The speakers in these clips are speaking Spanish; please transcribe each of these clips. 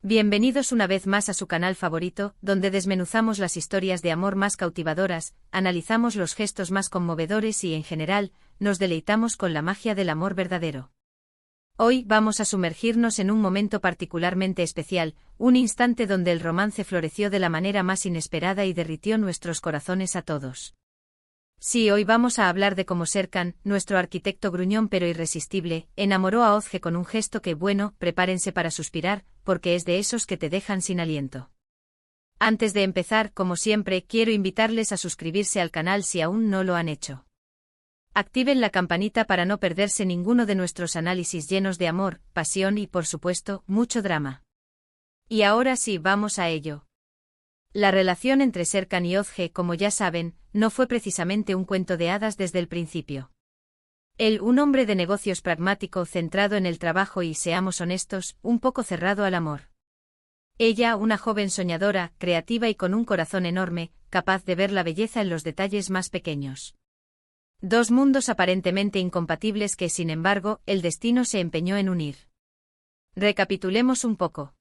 Bienvenidos una vez más a su canal favorito, donde desmenuzamos las historias de amor más cautivadoras, analizamos los gestos más conmovedores y, en general, nos deleitamos con la magia del amor verdadero. Hoy vamos a sumergirnos en un momento particularmente especial, un instante donde el romance floreció de la manera más inesperada y derritió nuestros corazones a todos. Sí, hoy vamos a hablar de cómo Serkan, nuestro arquitecto gruñón pero irresistible, enamoró a Özge con un gesto que, bueno, prepárense para suspirar, porque es de esos que te dejan sin aliento. Antes de empezar, como siempre, quiero invitarles a suscribirse al canal si aún no lo han hecho. Activen la campanita para no perderse ninguno de nuestros análisis llenos de amor, pasión y, por supuesto, mucho drama. Y ahora sí, vamos a ello. La relación entre Serkan y Özge, como ya saben, no fue precisamente un cuento de hadas desde el principio. Él, un hombre de negocios pragmático centrado en el trabajo y, seamos honestos, un poco cerrado al amor. Ella, una joven soñadora, creativa y con un corazón enorme, capaz de ver la belleza en los detalles más pequeños. Dos mundos aparentemente incompatibles que, sin embargo, el destino se empeñó en unir. Recapitulemos un poco.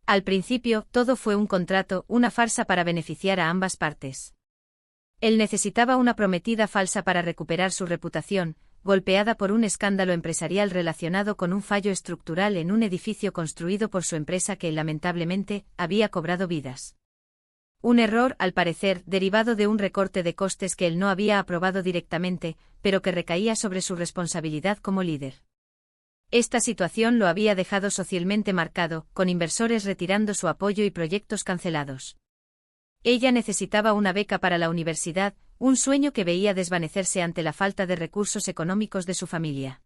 Al principio, todo fue un contrato, una farsa para beneficiar a ambas partes. Él necesitaba una prometida falsa para recuperar su reputación, golpeada por un escándalo empresarial relacionado con un fallo estructural en un edificio construido por su empresa que, lamentablemente, había cobrado vidas. Un error, al parecer, derivado de un recorte de costes que él no había aprobado directamente, pero que recaía sobre su responsabilidad como líder. Esta situación lo había dejado socialmente marcado, con inversores retirando su apoyo y proyectos cancelados. Ella necesitaba una beca para la universidad, un sueño que veía desvanecerse ante la falta de recursos económicos de su familia.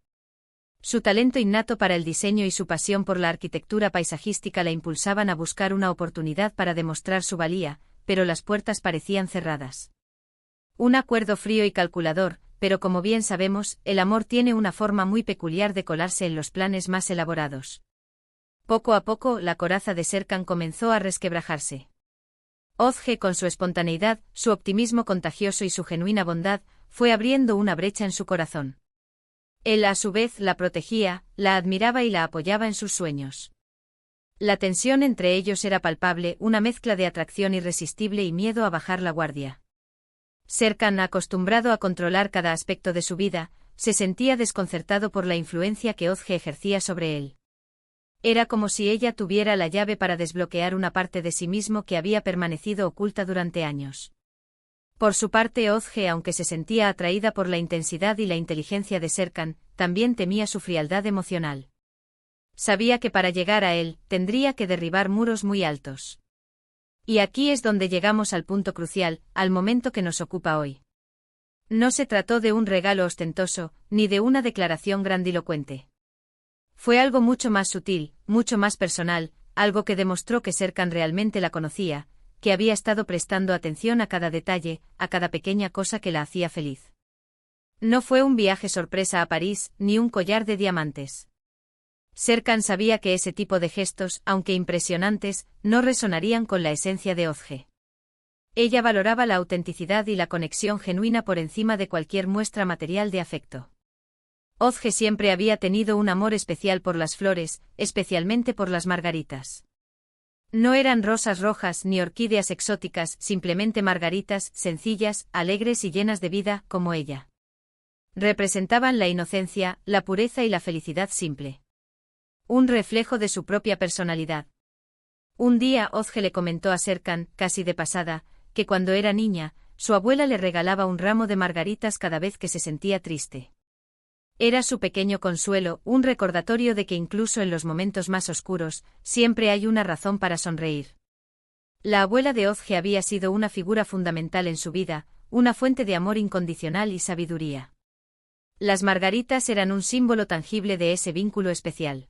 Su talento innato para el diseño y su pasión por la arquitectura paisajística la impulsaban a buscar una oportunidad para demostrar su valía, pero las puertas parecían cerradas. Un acuerdo frío y calculador, pero como bien sabemos, el amor tiene una forma muy peculiar de colarse en los planes más elaborados. Poco a poco, la coraza de Serkan comenzó a resquebrajarse. Özge, con su espontaneidad, su optimismo contagioso y su genuina bondad, fue abriendo una brecha en su corazón. Él, a su vez, la protegía, la admiraba y la apoyaba en sus sueños. La tensión entre ellos era palpable, una mezcla de atracción irresistible y miedo a bajar la guardia. Serkan, acostumbrado a controlar cada aspecto de su vida, se sentía desconcertado por la influencia que Özge ejercía sobre él. Era como si ella tuviera la llave para desbloquear una parte de sí mismo que había permanecido oculta durante años. Por su parte, Özge, aunque se sentía atraída por la intensidad y la inteligencia de Serkan, también temía su frialdad emocional. Sabía que para llegar a él, tendría que derribar muros muy altos. Y aquí es donde llegamos al punto crucial, al momento que nos ocupa hoy. No se trató de un regalo ostentoso, ni de una declaración grandilocuente. Fue algo mucho más sutil, mucho más personal, algo que demostró que Serkan realmente la conocía, que había estado prestando atención a cada detalle, a cada pequeña cosa que la hacía feliz. No fue un viaje sorpresa a París, ni un collar de diamantes. Serkan sabía que ese tipo de gestos, aunque impresionantes, no resonarían con la esencia de Özge. Ella valoraba la autenticidad y la conexión genuina por encima de cualquier muestra material de afecto. Özge siempre había tenido un amor especial por las flores, especialmente por las margaritas. No eran rosas rojas ni orquídeas exóticas, simplemente margaritas, sencillas, alegres y llenas de vida, como ella. Representaban la inocencia, la pureza y la felicidad simple. Un reflejo de su propia personalidad. Un día Özge le comentó a Serkan, casi de pasada, que cuando era niña, su abuela le regalaba un ramo de margaritas cada vez que se sentía triste. Era su pequeño consuelo, un recordatorio de que incluso en los momentos más oscuros, siempre hay una razón para sonreír. La abuela de Özge había sido una figura fundamental en su vida, una fuente de amor incondicional y sabiduría. Las margaritas eran un símbolo tangible de ese vínculo especial.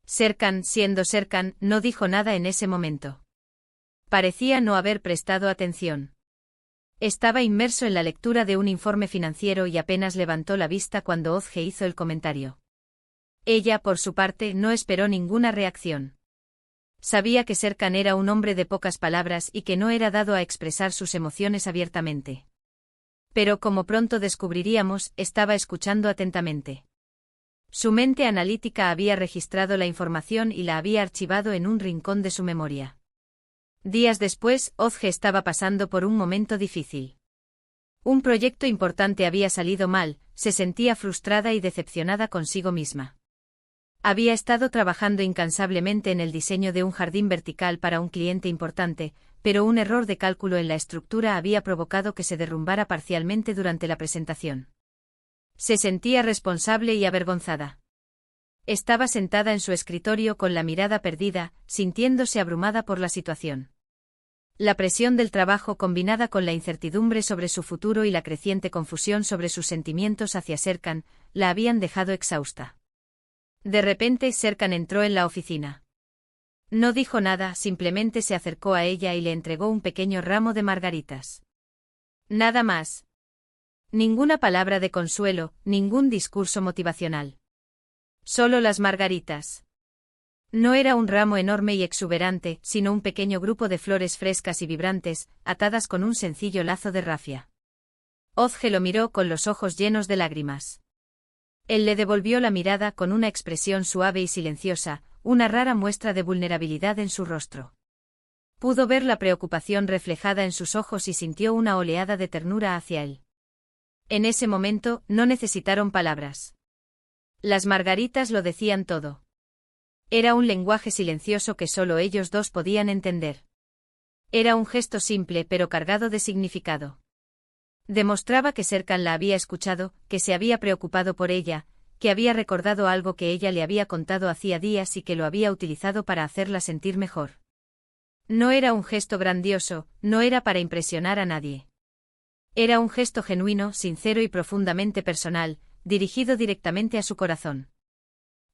Serkan, siendo Serkan, no dijo nada en ese momento. Parecía no haber prestado atención. Estaba inmerso en la lectura de un informe financiero y apenas levantó la vista cuando Özge hizo el comentario. Ella, por su parte, no esperó ninguna reacción. Sabía que Serkan era un hombre de pocas palabras y que no era dado a expresar sus emociones abiertamente. Pero como pronto descubriríamos, estaba escuchando atentamente. Su mente analítica había registrado la información y la había archivado en un rincón de su memoria. Días después, Ozge estaba pasando por un momento difícil. Un proyecto importante había salido mal, se sentía frustrada y decepcionada consigo misma. Había estado trabajando incansablemente en el diseño de un jardín vertical para un cliente importante, pero un error de cálculo en la estructura había provocado que se derrumbara parcialmente durante la presentación. Se sentía responsable y avergonzada. Estaba sentada en su escritorio con la mirada perdida, sintiéndose abrumada por la situación. La presión del trabajo combinada con la incertidumbre sobre su futuro y la creciente confusión sobre sus sentimientos hacia Serkan, la habían dejado exhausta. De repente Serkan entró en la oficina. No dijo nada, simplemente se acercó a ella y le entregó un pequeño ramo de margaritas. Nada más. Ninguna palabra de consuelo, ningún discurso motivacional. Solo las margaritas. No era un ramo enorme y exuberante, sino un pequeño grupo de flores frescas y vibrantes, atadas con un sencillo lazo de rafia. Ozge lo miró con los ojos llenos de lágrimas. Él le devolvió la mirada con una expresión suave y silenciosa, una rara muestra de vulnerabilidad en su rostro. Pudo ver la preocupación reflejada en sus ojos y sintió una oleada de ternura hacia él. En ese momento, no necesitaron palabras. Las margaritas lo decían todo. Era un lenguaje silencioso que solo ellos dos podían entender. Era un gesto simple pero cargado de significado. Demostraba que Serkan la había escuchado, que se había preocupado por ella, que había recordado algo que ella le había contado hacía días y que lo había utilizado para hacerla sentir mejor. No era un gesto grandioso, no era para impresionar a nadie. Era un gesto genuino, sincero y profundamente personal, dirigido directamente a su corazón.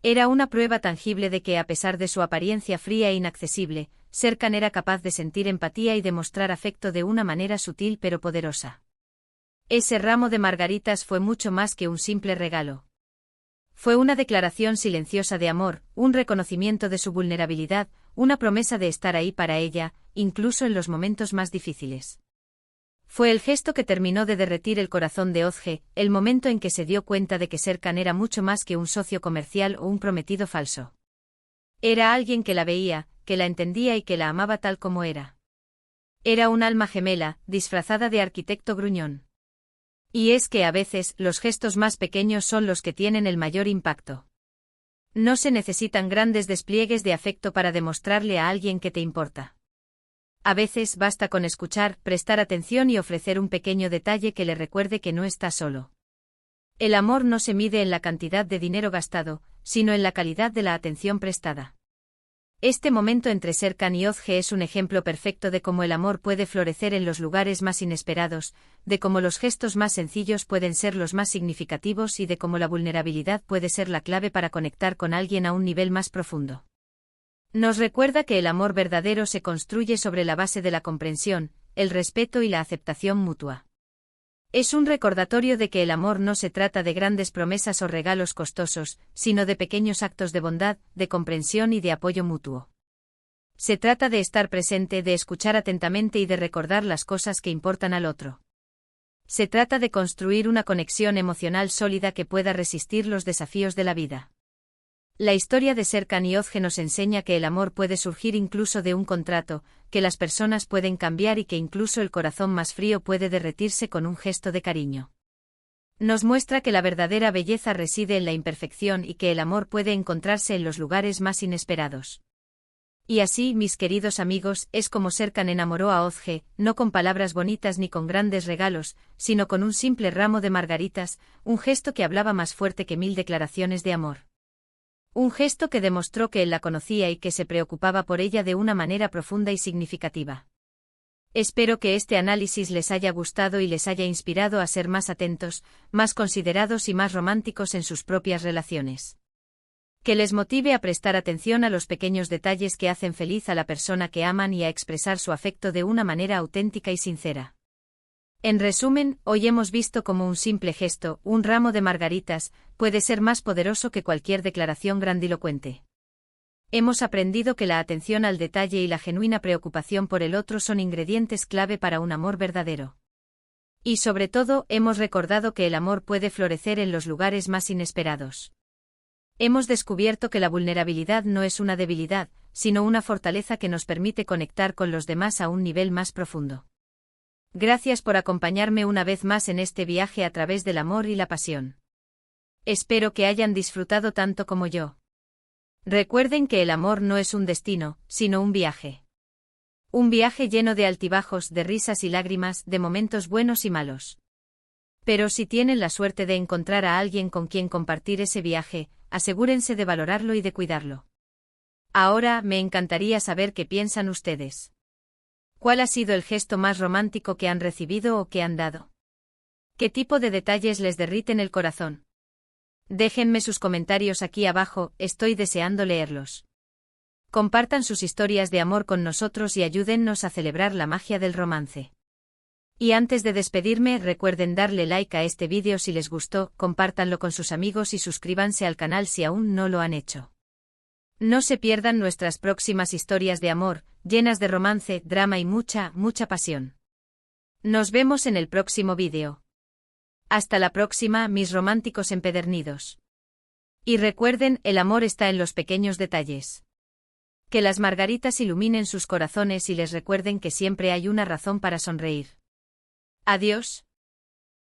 Era una prueba tangible de que a pesar de su apariencia fría e inaccesible, Serkan era capaz de sentir empatía y demostrar afecto de una manera sutil pero poderosa. Ese ramo de margaritas fue mucho más que un simple regalo. Fue una declaración silenciosa de amor, un reconocimiento de su vulnerabilidad, una promesa de estar ahí para ella, incluso en los momentos más difíciles. Fue el gesto que terminó de derretir el corazón de Ozge, el momento en que se dio cuenta de que Serkan era mucho más que un socio comercial o un prometido falso. Era alguien que la veía, que la entendía y que la amaba tal como era. Era un alma gemela, disfrazada de arquitecto gruñón. Y es que a veces, los gestos más pequeños son los que tienen el mayor impacto. No se necesitan grandes despliegues de afecto para demostrarle a alguien que te importa. A veces basta con escuchar, prestar atención y ofrecer un pequeño detalle que le recuerde que no está solo. El amor no se mide en la cantidad de dinero gastado, sino en la calidad de la atención prestada. Este momento entre Serkan y Ozge es un ejemplo perfecto de cómo el amor puede florecer en los lugares más inesperados, de cómo los gestos más sencillos pueden ser los más significativos y de cómo la vulnerabilidad puede ser la clave para conectar con alguien a un nivel más profundo. Nos recuerda que el amor verdadero se construye sobre la base de la comprensión, el respeto y la aceptación mutua. Es un recordatorio de que el amor no se trata de grandes promesas o regalos costosos, sino de pequeños actos de bondad, de comprensión y de apoyo mutuo. Se trata de estar presente, de escuchar atentamente y de recordar las cosas que importan al otro. Se trata de construir una conexión emocional sólida que pueda resistir los desafíos de la vida. La historia de Serkan y Ozge nos enseña que el amor puede surgir incluso de un contrato, que las personas pueden cambiar y que incluso el corazón más frío puede derretirse con un gesto de cariño. Nos muestra que la verdadera belleza reside en la imperfección y que el amor puede encontrarse en los lugares más inesperados. Y así, mis queridos amigos, es como Serkan enamoró a Ozge, no con palabras bonitas ni con grandes regalos, sino con un simple ramo de margaritas, un gesto que hablaba más fuerte que 1000 declaraciones de amor. Un gesto que demostró que él la conocía y que se preocupaba por ella de una manera profunda y significativa. Espero que este análisis les haya gustado y les haya inspirado a ser más atentos, más considerados y más románticos en sus propias relaciones. Que les motive a prestar atención a los pequeños detalles que hacen feliz a la persona que aman y a expresar su afecto de una manera auténtica y sincera. En resumen, hoy hemos visto cómo un simple gesto, un ramo de margaritas, puede ser más poderoso que cualquier declaración grandilocuente. Hemos aprendido que la atención al detalle y la genuina preocupación por el otro son ingredientes clave para un amor verdadero. Y sobre todo, hemos recordado que el amor puede florecer en los lugares más inesperados. Hemos descubierto que la vulnerabilidad no es una debilidad, sino una fortaleza que nos permite conectar con los demás a un nivel más profundo. Gracias por acompañarme una vez más en este viaje a través del amor y la pasión. Espero que hayan disfrutado tanto como yo. Recuerden que el amor no es un destino, sino un viaje. Un viaje lleno de altibajos, de risas y lágrimas, de momentos buenos y malos. Pero si tienen la suerte de encontrar a alguien con quien compartir ese viaje, asegúrense de valorarlo y de cuidarlo. Ahora, me encantaría saber qué piensan ustedes. ¿Cuál ha sido el gesto más romántico que han recibido o que han dado? ¿Qué tipo de detalles les derriten el corazón? Déjenme sus comentarios aquí abajo, estoy deseando leerlos. Compartan sus historias de amor con nosotros y ayúdennos a celebrar la magia del romance. Y antes de despedirme, recuerden darle like a este vídeo si les gustó, compártanlo con sus amigos y suscríbanse al canal si aún no lo han hecho. No se pierdan nuestras próximas historias de amor, llenas de romance, drama y mucha pasión. Nos vemos en el próximo vídeo. Hasta la próxima, mis románticos empedernidos. Y recuerden, el amor está en los pequeños detalles. Que las margaritas iluminen sus corazones y les recuerden que siempre hay una razón para sonreír. Adiós.